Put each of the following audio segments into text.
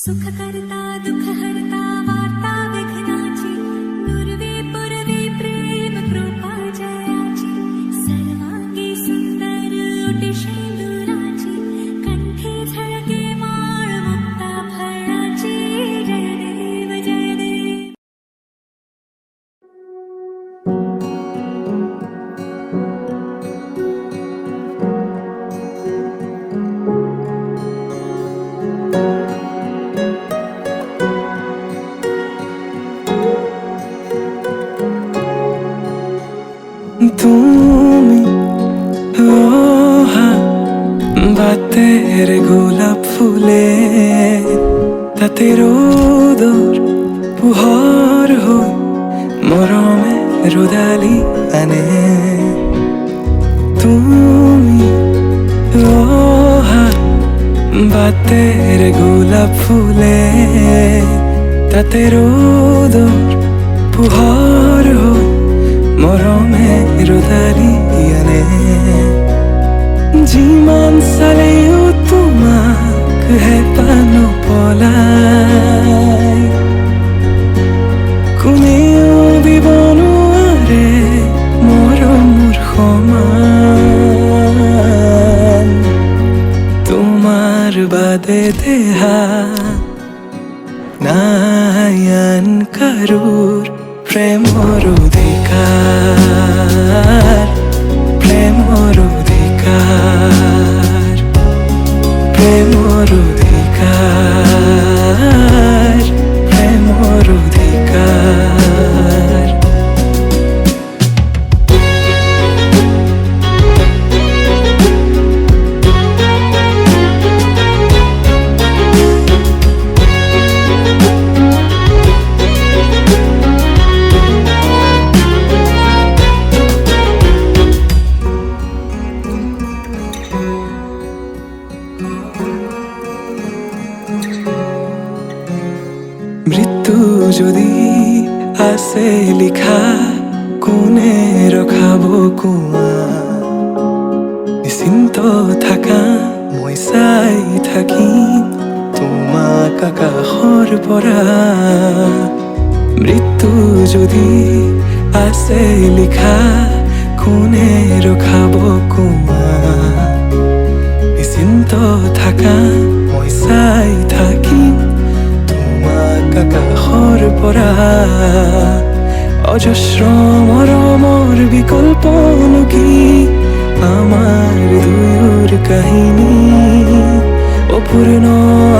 सुख करता दुख हरता वार्ता विघ्नाची पूर्वी पूर्वी प्रेम कृपा जयाची सर्वांगी सुंदर ओटी शेंदुराची कंठी झळके माळ मुक्ता फळाची जय देव जय देव। তুমি বাতের গোলাপ ফুলে তাতে রোদর পুহর হই মরমে রোদালি আনে তুমি বাতের গোলাপ ফুলে তাতে রোদর পুহর হই মরমে রোদালি আনে যিমান চালেও তোমাক হেঁপানো পলাই কোনেও দিব নোৱাৰে মৰমৰ সমান তোমাৰ বাদে দেহা নাই আন কাৰোৰ প্ৰেমৰ অধিকাৰ প্ৰেমৰ অধিকাৰ প্ৰেমৰ অধিকাৰ প্ৰেমৰ অধিকাৰ মৃত্যু যদি আছে লিখা কোনে ৰখাব কোৱা নিশ্চিন্ত থাকা মই চাই থাকিম তোমাক আকাশৰ পৰা মৃত্যু যদি আছে লিখা কোনে ৰখাব কোৱা নিশ্চিন্ত থাকা মই চাই থাকিম আকাশৰ পৰা অজস্ৰ মৰমৰ বিকল্পনো কি আমাৰ দুয়োৰ কাহিনী অপূৰ্ণ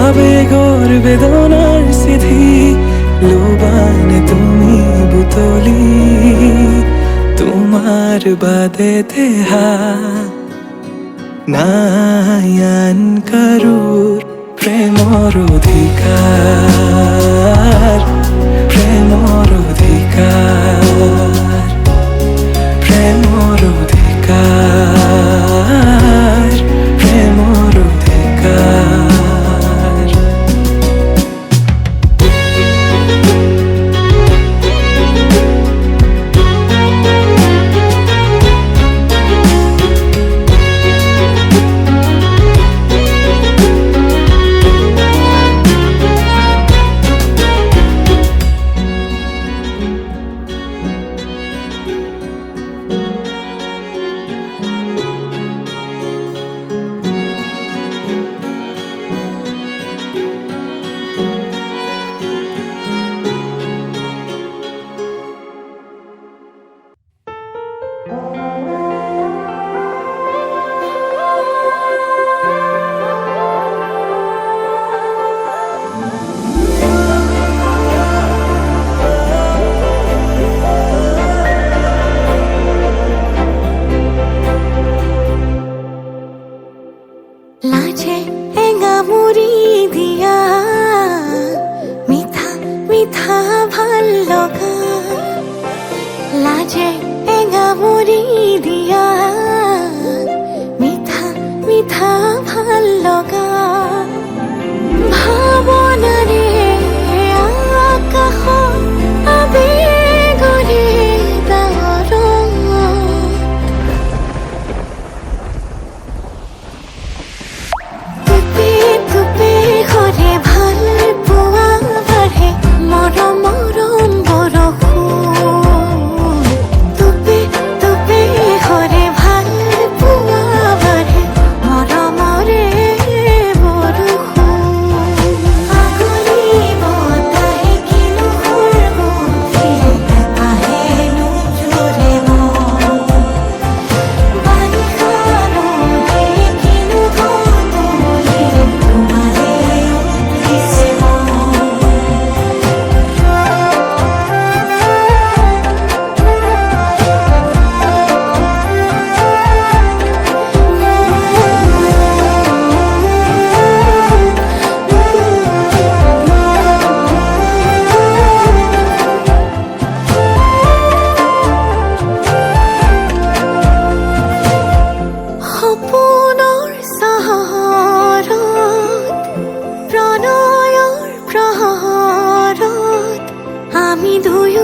আবেগৰ বেদনাৰ চিঠি লোবানে তুমি বুটলি তোমাৰ বাদে দেহা নাই আন কাৰোৰ প্ৰেমৰ অধিকাৰ প্ৰেমৰ অধিকাৰ প্ৰেমৰ অধিকাৰ প্ৰেমৰ অধিকাৰ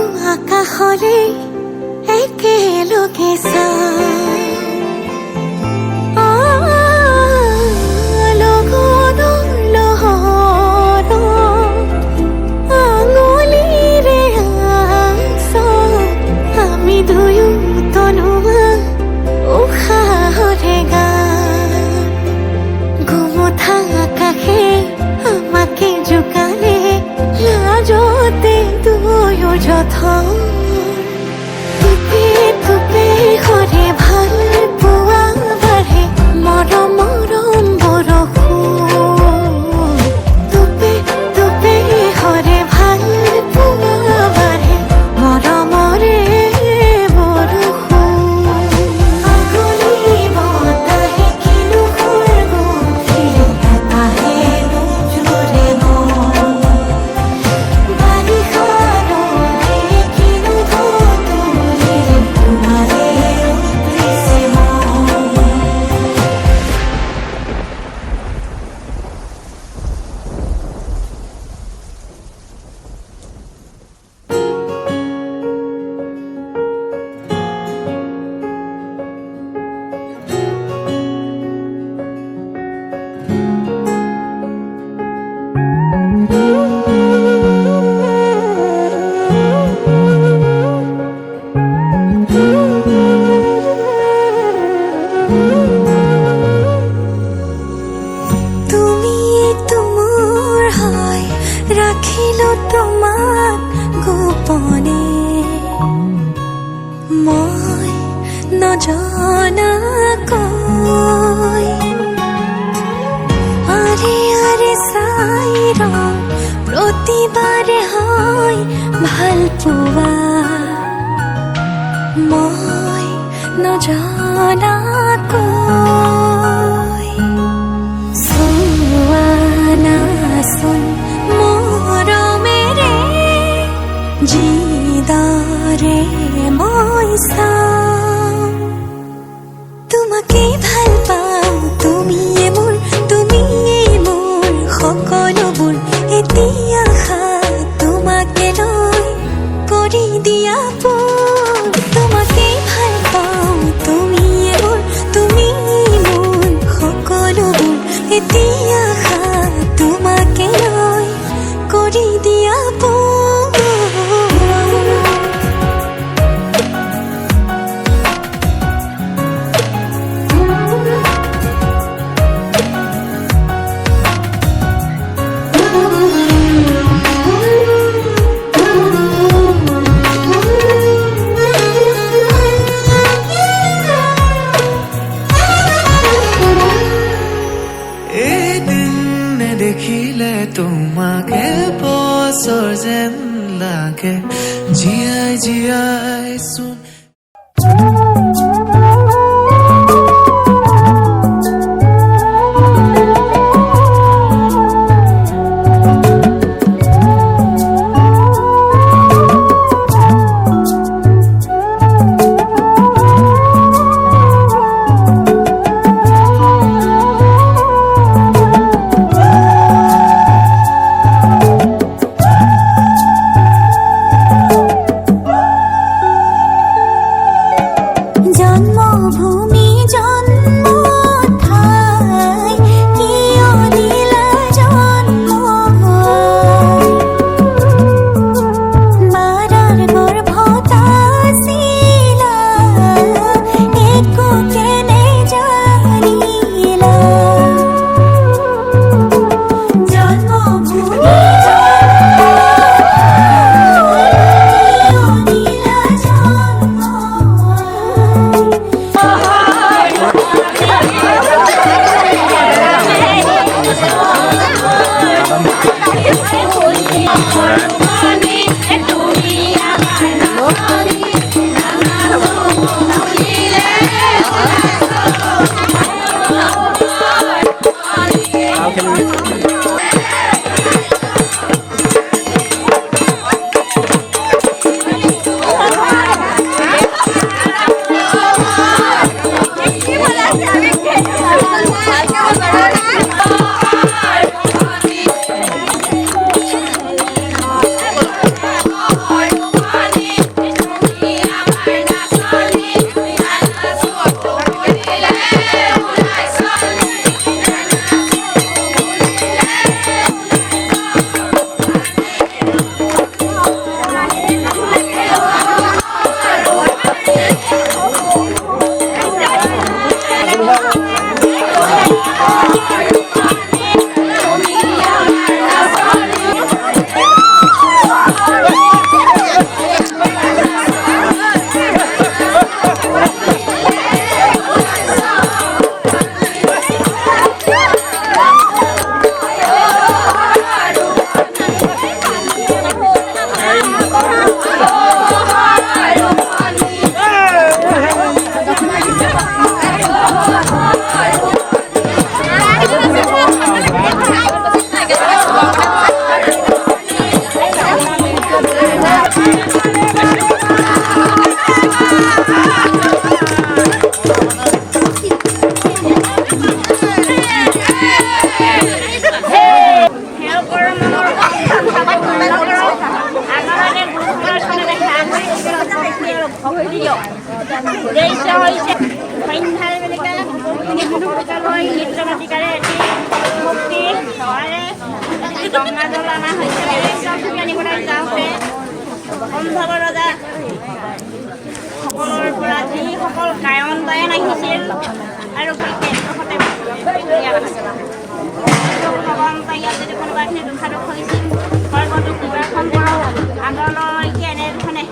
আকাশলে একেলগে লগনৰ লহৰত আঙুলিৰে আঁচত আমি দুয়ো তনুৱা উশাহৰে গান গোমঠা আকাশে আমাকে জোকালে লাজতে দুয়ো যথন টুপে টুপে সৰে ভাল পোৱা বাঢ়ে মৰম মৰম বৰষুণ টুপে টুপে সৰে ভাল পোৱা বাঢ়ে মৰমৰে বৰষুণ আগুলি বতাহে কিনো সুৰগুঠিলে এটাহে নোজোৰে মন বাৰিষাৰৰে কিনো ঢৌতুলিলে তোমাৰে উঠিছে মন তুমি তোমাৰ হয় ৰাখিলো তোমাক গোপনে মই নজনাকৈ আৰে আৰে চাই ৰওঁ প্ৰতিবাৰে হয় ভাল পোৱা মই নজনাকৈ চোৱা নাচোন মৰমেৰে যিদৰে মই চাওঁ তোমাকে ভাল পাওঁ তুমিয়ে মোৰ সকলোবোৰ এতিয়া তোমাকে লৈ কৰি দিয়া পোন তোমাকে ভাল পাওঁ তুমিয়ে মোৰ সকলোবোৰ এতিয়া তোমাকে লৈ কৰি দিয়া পোন এদিন নেদেখিলে তোমাকে বছৰ যেন লাগে জীয়াই জীয়াই চোন গংগা জল অনা হৈছে আনিবলৈ যাওঁতে সম্ভৱ ৰজা সকলৰ পৰা যিসকল গায়ন বায়ন আহিছিল আৰু ভগৱন্ত ইয়াত যদি কোনোবাখিনি দুখাদুখ হৈছিল সৰ্বতো কিবাখন আগলৈকে এনেধৰণে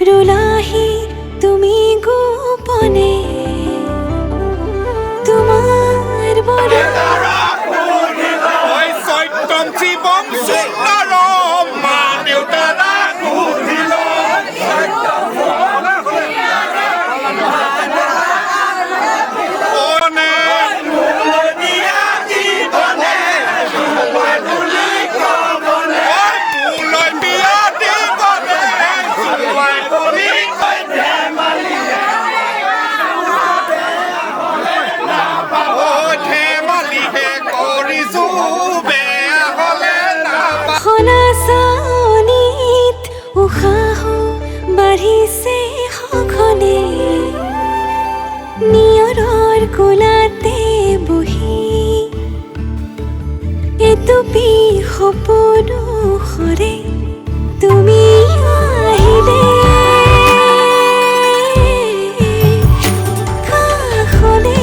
ৰুলাহি তুমি গোপনে তোমাৰ বৰা বাঢ়িছে সঘনে নিয়ৰৰ কোলাতে বহি এটুপি সপোনো সৰে তুমি আহিলে কাষলে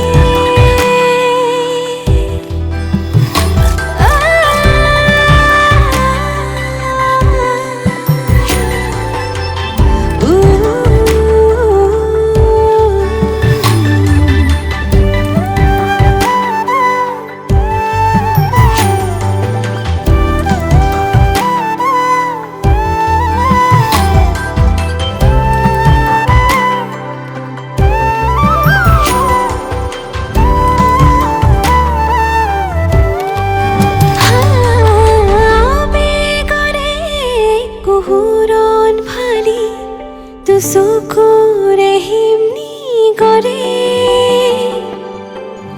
চকুৰে হিমনি কৰে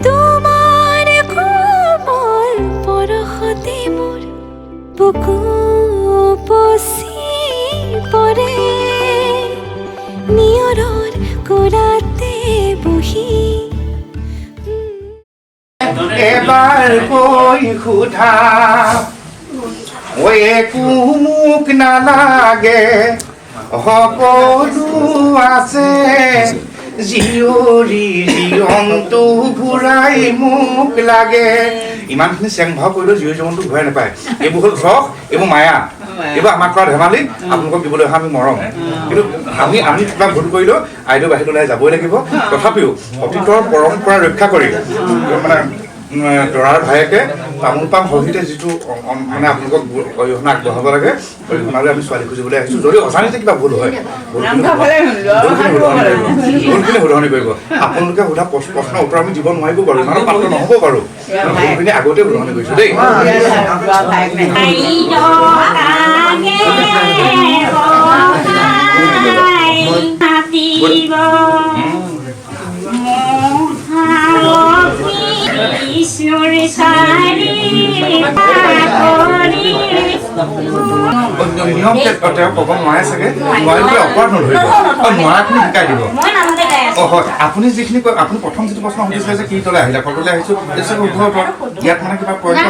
তোমাৰ কোমল পৰশতে মোৰ বুকু পচি পৰে নিয়ৰৰ কোলাতে বহি এবাৰ কৈ সোধা একো মোক নালাগে সকলো আছে জীয়ৰী জীৱনটো ঘূৰাই মোক লাগে ইমানখিনি চেং ভাও কৰিলেও জীৱ জীৱনটো ঘূৰাই নাপায় এইবোৰ হ'ল ৰস এইবোৰ মায়া এইবোৰ আমাক কৰা ধেমালি আপোনালোকক দিবলৈ অহা আমি মৰম কিন্তু আমি কিবা ভুল কৰিলেও আইদেউ বাহিৰলৈ যাবই লাগিব তথাপিও অতীতৰ পৰম্পৰা ৰক্ষা কৰি মানে দৰাৰ ভায়েকে তামোল পাণ সহিতে যিটো মানে আপোনালোকক অৰিহণা আগবঢ়াব লাগে অৰিহণালৈ আমি ছোৱালী খুজিবলৈ আহিছোঁ যদি অজানিতে কিবা ভুল হয় ভুলখিনি শুধৰণি কৰিব আপোনালোকে সোধা প্ৰশ্নৰ উত্তৰ আমি দিব নোৱাৰিব পাৰোঁ ইমানো পাত্ৰ নহ'ব পাৰোঁ ভুলখিনি আগতে শুধৰণি কৰিছোঁ দেই নিয়ম তেওঁ ক'ব নোৱাৰে চাগে নোৱাৰিলে অপৰাধ নধৰিব নোৱাৰাখিনি শিকাই দিব হয় আপুনি যিখিনি কয় আপুনি প্ৰথম যিটো প্ৰশ্ন সুধিছিলে যে কি তলে আহিলে কললৈ আহিছোঁ ইয়াত মানে কিবা পইণ্ট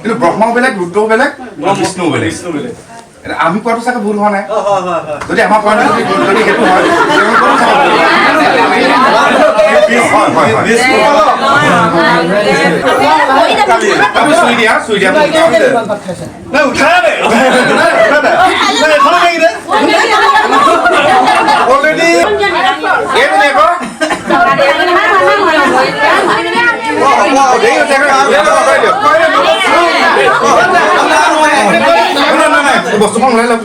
কিন্তু ব্ৰহ্মাও বেলেগ ৰুদ্ৰও বেলেগ বিষ্ণুও বেলেগ আমি কোৱাটো চাগে ভুল হোৱা নাই যদি আমাৰ কোৱা যদি সেইটো হয় চুই দিয়া বস্তুখন ওলাই লওক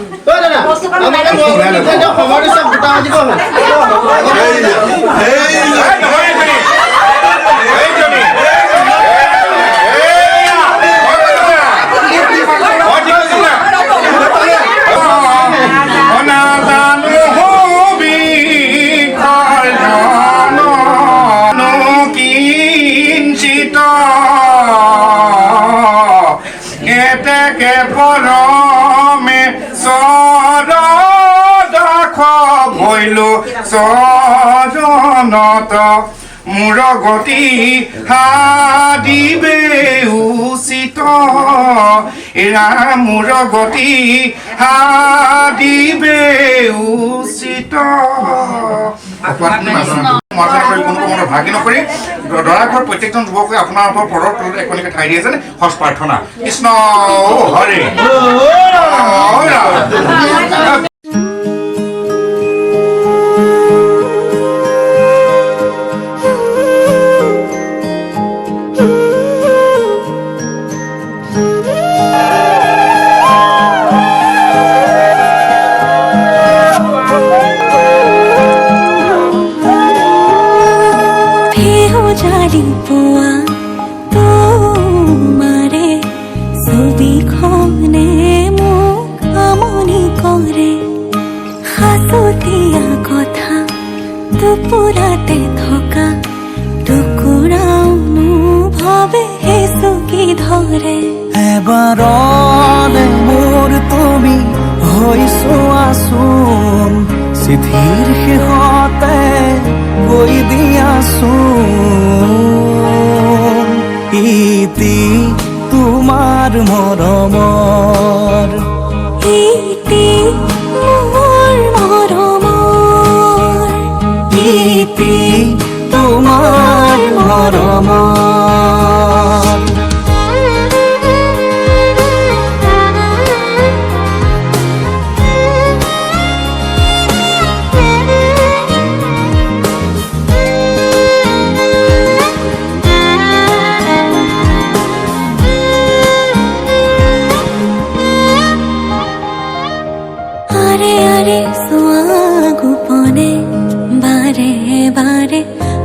চৰণত মোৰ গতি হাদিবে উচিত এৰা মোৰ গতি হাদিবে উচিত ভাগি নকৰি দৰা ঘৰ প্ৰত্যেকজন যুৱকে আপোনাৰ পৰৰ তলত একোনিকে ঠাই দিয়ে যেন সচ প্ৰাৰ্থনা কৃষ্ণ হৰে পুৰাতে থকা টুকুৰা অনুভৱে হেঁচুকি ধৰে এবাৰলে মোৰ তুমি হৈছো আছোন চিঠিৰ শেষতে গৈ দিয়াছোন ইতি তোমাৰ মৰমৰ ইতি মোৰ মৰমৰ ইতি তোমাৰ মৰমৰ আৰে আৰে সোৱা গোপনে বাৰে বাৰে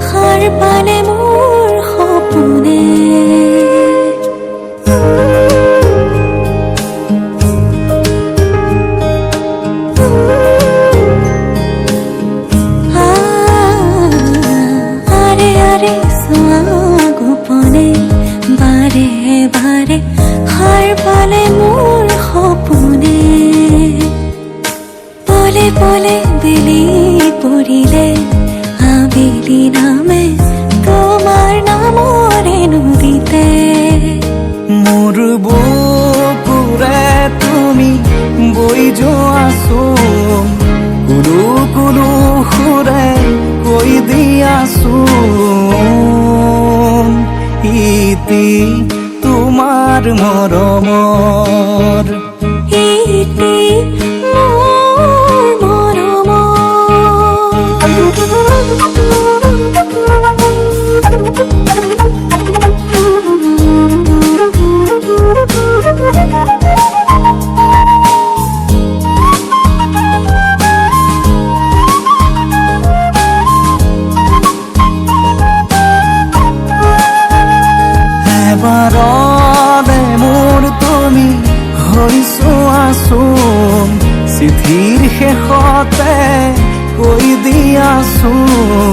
সাৰ পালে মোৰ সপোনে আৰে আৰে সোৱা গোপনে বাৰে বাৰে সাৰ পালে মোৰ সপোনে পলে পলে বেলি কৰিলে আবেলি নামে তোমাৰ নামৰে নদীতে মোৰ বুকুৰে তুমি বৈ যোৱাচোন কুলু কুলু সুৰে কৈ দিয়াচোন ইতি তোমাৰ মৰমৰ ইতি মোৰ এবাৰতে মোৰ তুমি হৈছো আচোন চিঠিৰ শেষতে কৈ দিয়াচোন